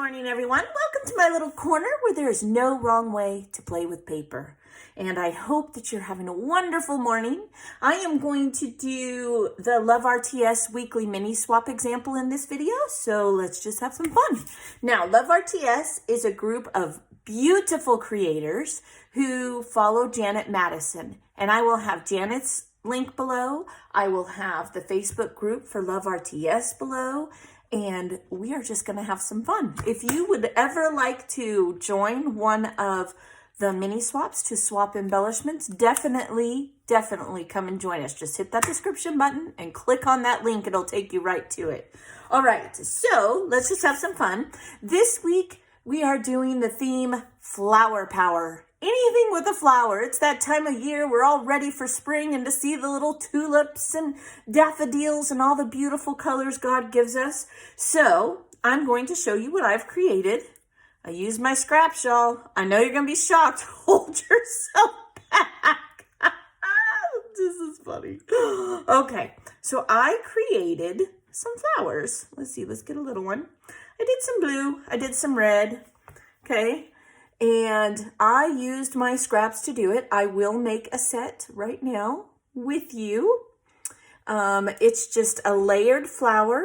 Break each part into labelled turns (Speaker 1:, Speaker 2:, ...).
Speaker 1: morning, everyone. Welcome to my little corner where there is no wrong way to play with paper. And I hope that you're having a wonderful morning. I am going to do the Love RTS weekly mini swap example in this video. So let's just have some fun. Now, Love RTS is a group of beautiful creators who follow Janet Madison. And I will have Janet's link below. I will have the Facebook group for Love RTS below. And we are just going to have some fun. If you would ever like to join one of the mini swaps to swap embellishments, definitely come and join us. Just hit that description button and click on that link. It'll take you right to it. All right, so let's just have some fun. This week, we are doing the theme Flower Power. Anything with a flower. It's that time of year. We're all ready for spring and to see the little tulips and daffodils and all the beautiful colors God gives us. So I'm going to show you what I've created. I used my scraps, y'all. I know you're going to be shocked. Hold yourself back. This is funny. Okay, so I created some flowers. Let's see, let's get a little one. I did some blue. I did some red. Okay. And I used my scraps to do it. I will make a set right now with you. It's just a layered flower.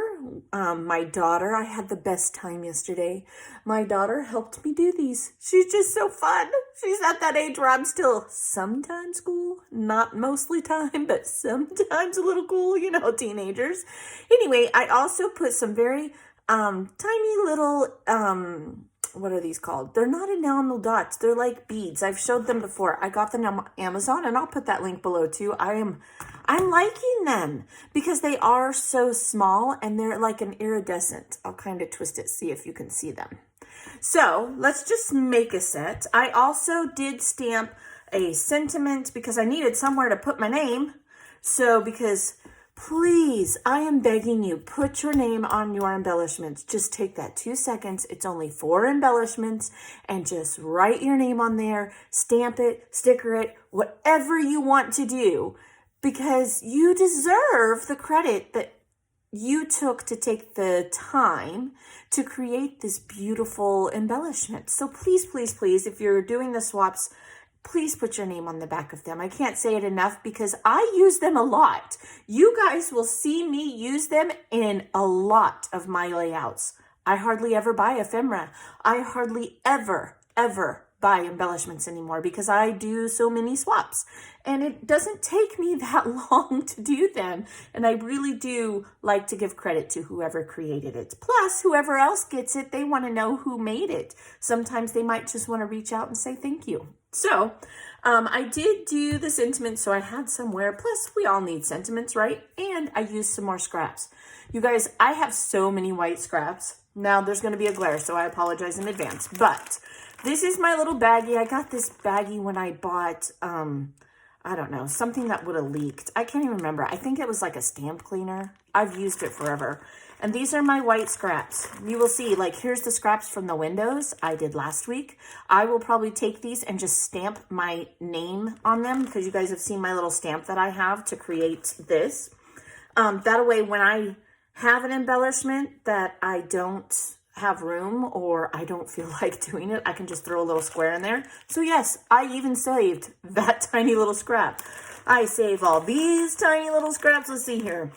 Speaker 1: My daughter, I had the best time yesterday. My daughter helped me do these. She's just so fun. She's at that age where I'm still sometimes cool, not mostly time, but sometimes a little cool, you know, teenagers. Anyway, I also put some very tiny little, what are these called? They're not enamel dots. They're like beads. I've showed them before. I got them on Amazon and I'll put that link below too. I'm liking them because they are so small and they're like an iridescent. I'll kind of twist it, see if you can see them. So let's just make a set. I also did stamp a sentiment because I needed somewhere to put my name. So because please, I am begging you, put your name on your embellishments. Just take that 2 seconds. It's only 4 embellishments and just write your name on there, stamp it, sticker it, whatever you want to do, because you deserve the credit that you took to take the time to create this beautiful embellishment. So please, please, please, if you're doing the swaps, please put your name on the back of them. I can't say it enough because I use them a lot. You guys will see me use them in a lot of my layouts. I hardly ever buy ephemera. I hardly ever buy embellishments anymore because I do so many swaps. And it doesn't take me that long to do them. And I really do like to give credit to whoever created it. Plus, whoever else gets it, they want to know who made it. Sometimes they might just want to reach out and say thank you. So I did do the sentiment, so I had somewhere. Plus, we all need sentiments, right? And I used some more scraps. You guys, I have so many white scraps. Now, there's going to be a glare, so I apologize in advance. But this is my little baggie. I got this baggie when I bought, I don't know, something that would have leaked. I can't even remember. I think it was like a stamp cleaner. I've used it forever. And these are my white scraps. You will see, like, here's the scraps from the windows I did last week. I will probably take these and just stamp my name on them because you guys have seen my little stamp that I have to create this. That way, when I have an embellishment that I don't have room or I don't feel like doing it, I can just throw a little square in there. So yes, I even saved that tiny little scrap. I save all these tiny little scraps. Let's see here.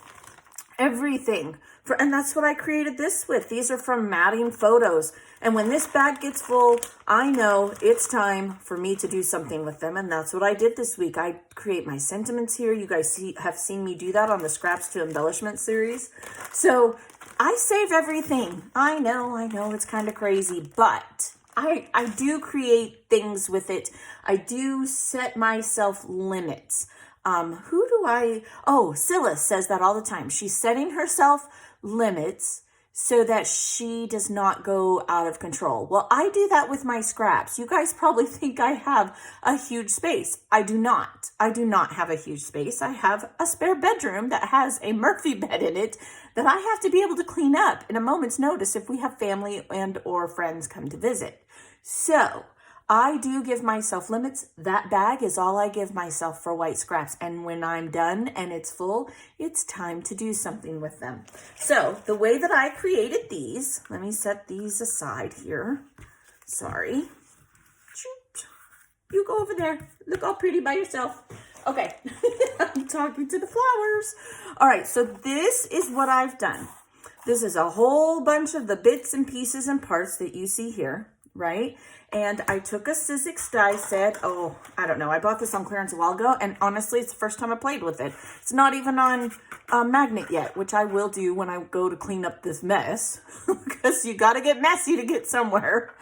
Speaker 1: Everything. And that's what I created this with. These are from matting photos. And when this bag gets full, I know it's time for me to do something with them. And that's what I did this week. I create my sentiments here. You guys have seen me do that on the Scraps to Embellishment series. So I save everything. I know, it's kind of crazy, but I do create things with it. I do set myself limits. Scylla says that all the time. She's setting herself limits so that she does not go out of control. Well, I do that with my scraps. You guys probably think I have a huge space. I do not. I do not have a huge space. I have a spare bedroom that has a Murphy bed in it that I have to be able to clean up in a moment's notice if we have family and or friends come to visit. So I do give myself limits. That bag is all I give myself for white scraps. And when I'm done and it's full, it's time to do something with them. So the way that I created these, let me set these aside here. Sorry. Shoot. You go over there. Look all pretty by yourself. Okay. I'm talking to the flowers. All right. So this is what I've done. This is a whole bunch of the bits and pieces and parts that you see here, right? And I took a Sizzix die set. Oh, I don't know. I bought this on clearance a while ago, and honestly, it's the first time I played with it. It's not even on magnet yet, which I will do when I go to clean up this mess, because you got to get messy to get somewhere.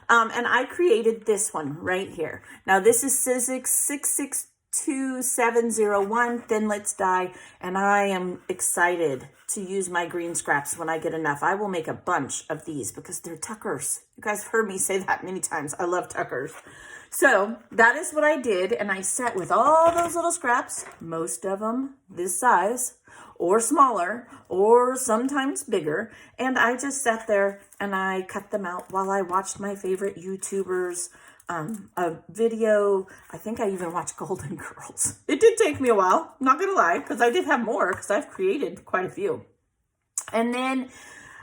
Speaker 1: And I created this one right here. Now, this is Sizzix 662701 Thinlits die, and I am excited to use my green scraps when I get enough. I will make a bunch of these because they're tuckers. You guys have heard me say that many times. I love tuckers. So that is what I did, and I sat with all those little scraps, most of them this size or smaller or sometimes bigger, and I just sat there and I cut them out while I watched my favorite YouTubers a video. I think I even watched Golden Girls. It did take me a while, not gonna lie, because I did have more because I've created quite a few. And then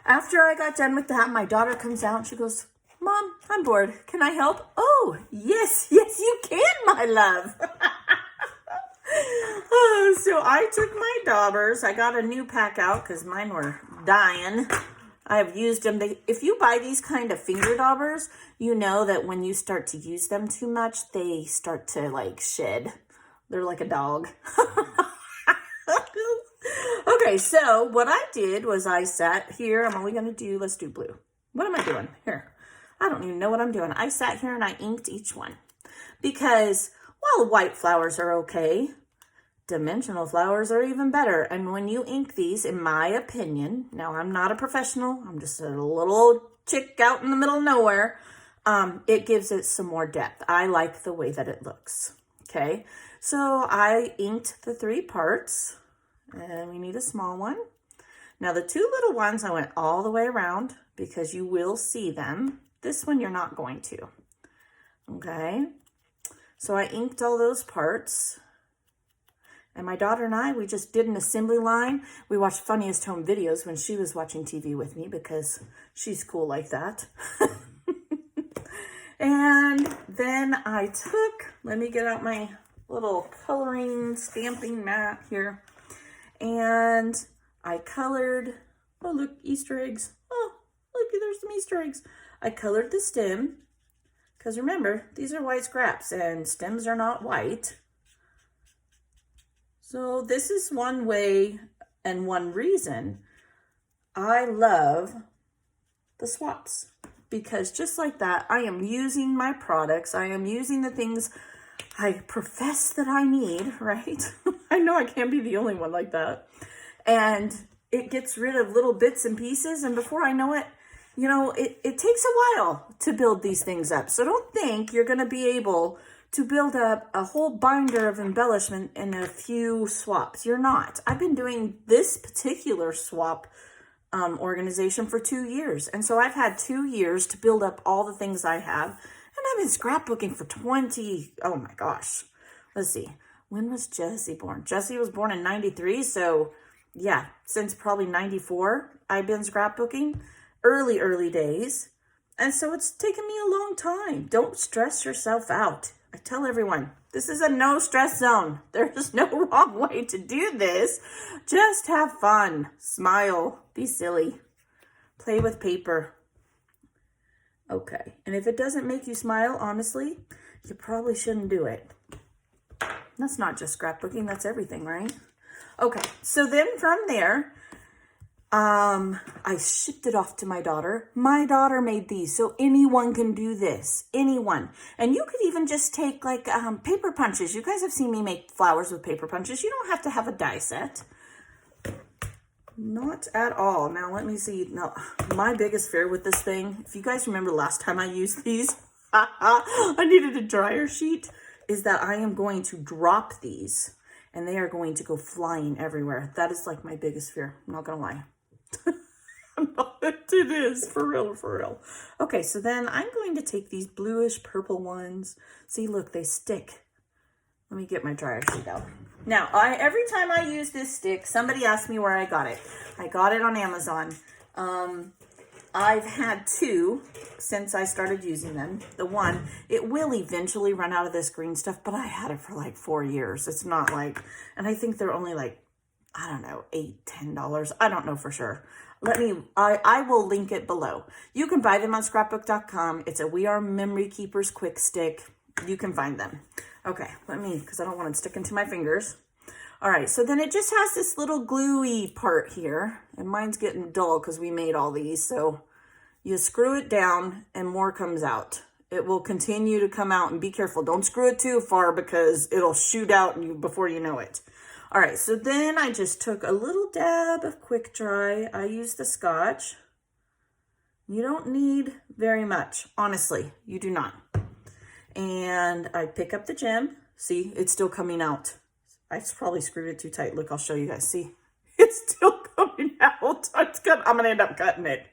Speaker 1: after I got done with that, my daughter comes out and she goes, "Mom, I'm bored. Can I help?" Oh, yes, you can, my love. Oh, so I took my daubers. I got a new pack out because mine were dying. I've used them. If you buy these kind of finger daubers, you know that when you start to use them too much, they start to like shed. They're like a dog. Okay, so what I did was I sat here. I'm only going to do, let's do blue. What am I doing here? I don't even know what I'm doing. I sat here and I inked each one because while white flowers are okay, dimensional flowers are even better. And when you ink these, in my opinion, now I'm not a professional, I'm just a little chick out in the middle of nowhere, it gives it some more depth. I like the way that it looks. Okay, so I inked the 3 parts, and we need a small one. Now the 2 little ones, I went all the way around because you will see them. This one you're not going to. Okay, so I inked all those parts. And my daughter and I, we just did an assembly line. We watched Funniest Home Videos when she was watching TV with me because she's cool like that. And then I took, let me get out my little coloring stamping mat here. And I colored, oh look, Easter eggs. Oh, look, there's some Easter eggs. I colored the stem, because remember, these are white scraps and stems are not white. So this is one way and one reason I love the swaps, because just like that, I am using my products. I am using the things I profess that I need, right? I know I can't be the only one like that. And it gets rid of little bits and pieces. And before I know it, you know, it takes a while to build these things up. So don't think you're going to be able to build up a whole binder of embellishment in a few swaps. You're not. I've been doing this particular swap organization for 2 years. And so I've had 2 years to build up all the things I have. And I've been scrapbooking for 20, oh my gosh. Let's see. When was Jessie born? Jessie was born in 93. So yeah, since probably 94, I've been scrapbooking. Early days. And so it's taken me a long time. Don't stress yourself out. I tell everyone, this is a no stress zone. There's no wrong way to do this. Just have fun. Smile. Be silly. Play with paper. Okay. And if it doesn't make you smile, honestly, you probably shouldn't do it. That's not just scrapbooking. That's everything, right? Okay. So then from there, I shipped it off to my daughter. My daughter made these, so anyone can do this. Anyone. And you could even just take like paper punches. You guys have seen me make flowers with paper punches. You don't have to have a die set. Not at all. Now let me see. Now my biggest fear with this thing, if you guys remember last time I used these, I needed a dryer sheet, is that I am going to drop these and they are going to go flying everywhere. That is like my biggest fear. I'm not gonna lie. I'm not It is, for real, for real. Okay, so then I'm going to take these bluish purple ones. See, look, they stick. Let me get my dryer sheet out. Now, every time I use this stick, somebody asks me where I got it. I got it on Amazon. I've had two since I started using them. The one, it will eventually run out of this green stuff, but I had it for like 4 years. It's not like, and I think they're only like, I don't know, $8, $10. I don't know for sure. I will link it below. You can buy them on scrapbook.com. It's a We Are Memory Keepers quick stick. You can find them. Okay, because I don't want it sticking to my fingers. All right, so then it just has this little gluey part here, and mine's getting dull because we made all these. So you screw it down and more comes out. It will continue to come out, and be careful. Don't screw it too far because it'll shoot out before you know it. All right, so then I just took a little dab of quick dry. I used the Scotch. You don't need very much, honestly, you do not. And I pick up the gem. See, it's still coming out. I probably screwed it too tight. Look, I'll show you guys. See, it's still coming out. I'm gonna end up cutting it.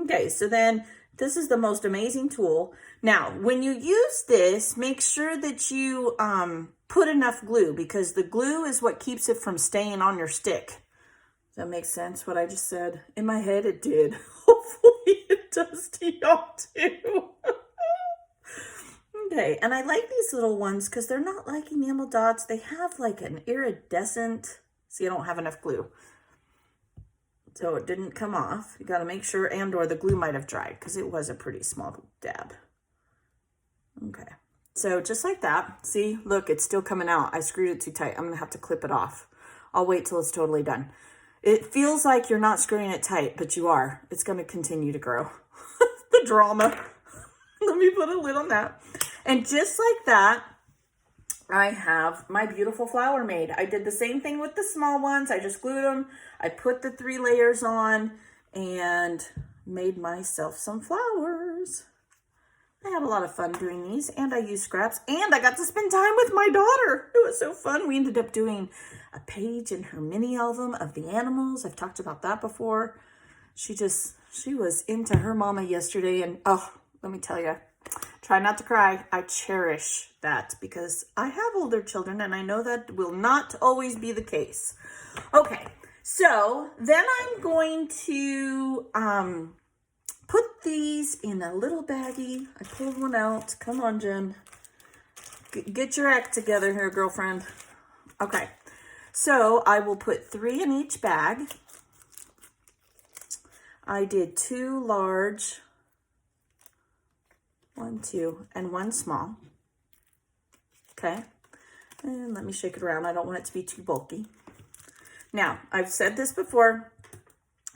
Speaker 1: Okay, so then this is the most amazing tool. Now, when you use this, make sure that you put enough glue, because the glue is what keeps it from staying on your stick. Does that make sense, what I just said? In my head, it did. Hopefully it does to y'all too. Okay, and I like these little ones because they're not like enamel dots. They have like an iridescent, see, I don't have enough glue. So it didn't come off. You got to make sure, or the glue might have dried because it was a pretty small dab. Okay, so just like that. See, look, it's still coming out. I screwed it too tight. I'm going to have to clip it off. I'll wait till it's totally done. It feels like you're not screwing it tight, but you are. It's going to continue to grow. The drama. Let me put a lid on that. And just like that, I have my beautiful flower made. I did the same thing with the small ones. I just glued them. I put the 3 layers on and made myself some flowers. I had a lot of fun doing these, and I used scraps, and I got to spend time with my daughter. It was so fun. We ended up doing a page in her mini album of the animals. I've talked about that before. She was into her mama yesterday, and oh, let me tell you, try not to cry. I cherish that because I have older children, and I know that will not always be the case. Okay, so then I'm going to put these in a little baggie. I pulled one out. Come on, Jen. Get your act together here, girlfriend. Okay, so I will put 3 in each bag. I did 2 large, 1, 2, and 1 small. Okay, and let me shake it around. I don't want it to be too bulky. Now, I've said this before.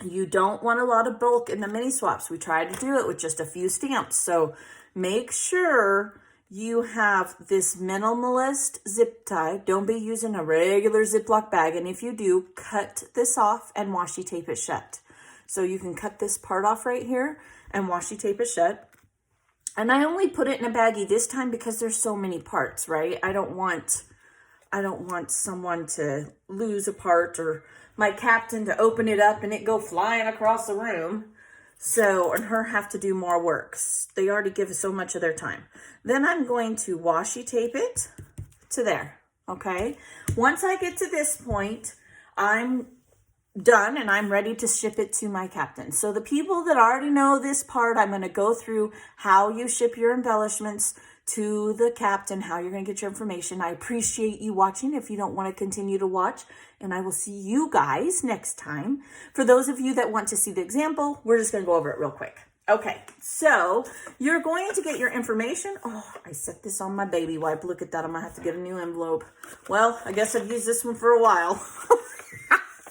Speaker 1: You don't want a lot of bulk in the mini swaps. We try to do it with just a few stamps. So make sure you have this minimalist zip tie. Don't be using a regular Ziploc bag. And if you do, cut this off and washi tape it shut. So you can cut this part off right here and washi tape it shut. And I only put it in a baggie this time because there's so many parts, right? I don't want someone to lose a part or my captain to open it up and it go flying across the room. So, and her have to do more work. They already give so much of their time. Then I'm going to washi tape it to there, okay? Once I get to this point, I'm done and I'm ready to ship it to my captain. So the people that already know this part, I'm going to go through how you ship your embellishments to the captain, how you're going to get your information. I appreciate you watching if you don't want to continue to watch, and I will see you guys next time. For those of you that want to see the example, we're just going to go over it real quick. Okay, so you're going to get your information. Oh, I set this on my baby wipe. Look at that. I'm going to have to get a new envelope. Well, I guess I've used this one for a while.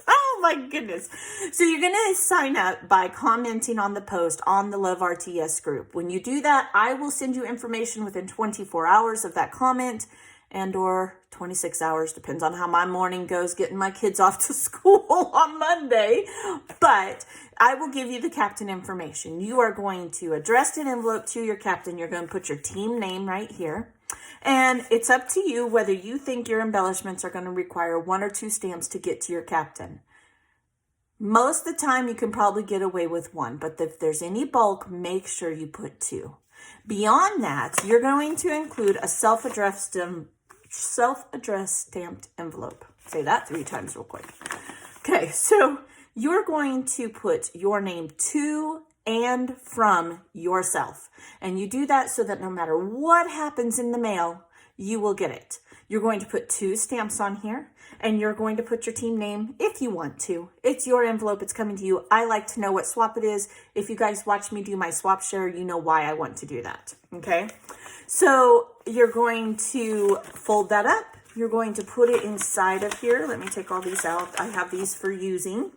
Speaker 1: Oh my goodness. So you're going to sign up by commenting on the post on the Love RTS group. When you do that, I will send you information within 24 hours of that comment and or 26 hours, depends on how my morning goes, getting my kids off to school on Monday. But I will give you the captain information. You are going to address an envelope to your captain. You're going to put your team name right here. And it's up to you whether you think your embellishments are going to require 1 or 2 stamps to get to your captain. Most of the time you can probably get away with one, but if there's any bulk, make sure you put 2. Beyond that, you're going to include a self-addressed stamped envelope. Say that 3 times real quick. Okay, so you're going to put your name to and from yourself. And you do that so that no matter what happens in the mail, you will get it. You're going to put 2 stamps on here, and you're going to put your team name if you want to. It's your envelope. It's coming to you. I like to know what swap it is. If you guys watch me do my swap share, you know why I want to do that. Okay? So you're going to fold that up. You're going to put it inside of here. Let me take all these out. I have these for using.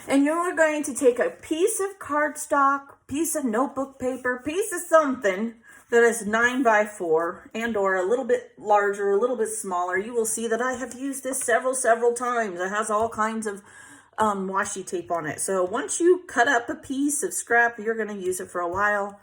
Speaker 1: And you're going to take a piece of cardstock, piece of notebook paper, piece of something that is 9x4 and or a little bit larger, a little bit smaller. You will see that I have used this several times. It has all kinds of washi tape on it. So once you cut up a piece of scrap, you're going to use it for a while.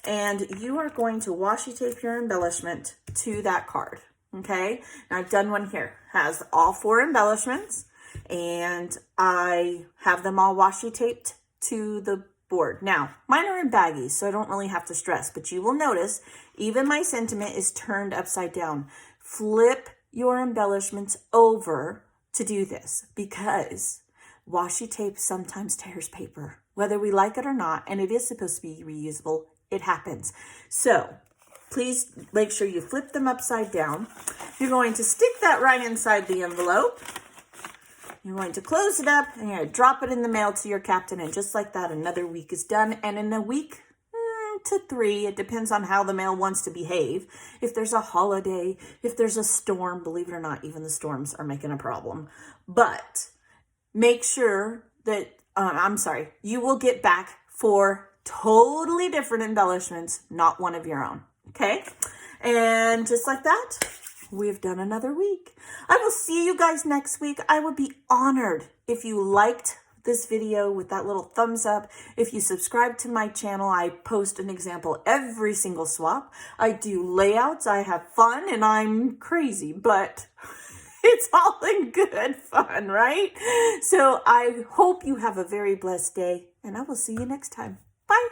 Speaker 1: And you are going to washi tape your embellishment to that card. Okay, now I've done one here. Has all 4 embellishments, and I have them all washi taped to the board. Now, mine are in baggies, so I don't really have to stress, but you will notice even my sentiment is turned upside down. Flip your embellishments over to do this, because washi tape sometimes tears paper, whether we like it or not, and it is supposed to be reusable. It happens. So please make sure you flip them upside down. You're going to stick that right inside the envelope. You're going to close it up, and you're going to drop it in the mail to your captain, and just like that, another week is done. And in a week to 3, it depends on how the mail wants to behave. If there's a holiday, if there's a storm, believe it or not, even the storms are making a problem. But make sure that, you will get back 4 totally different embellishments, not one of your own. Okay, and just like that, we've done another week. I will see you guys next week. I would be honored if you liked this video with that little thumbs up. If you subscribe to my channel, I post an example every single swap. I do layouts, I have fun, and I'm crazy, but it's all in good fun, right? So I hope you have a very blessed day, and I will see you next time. Bye.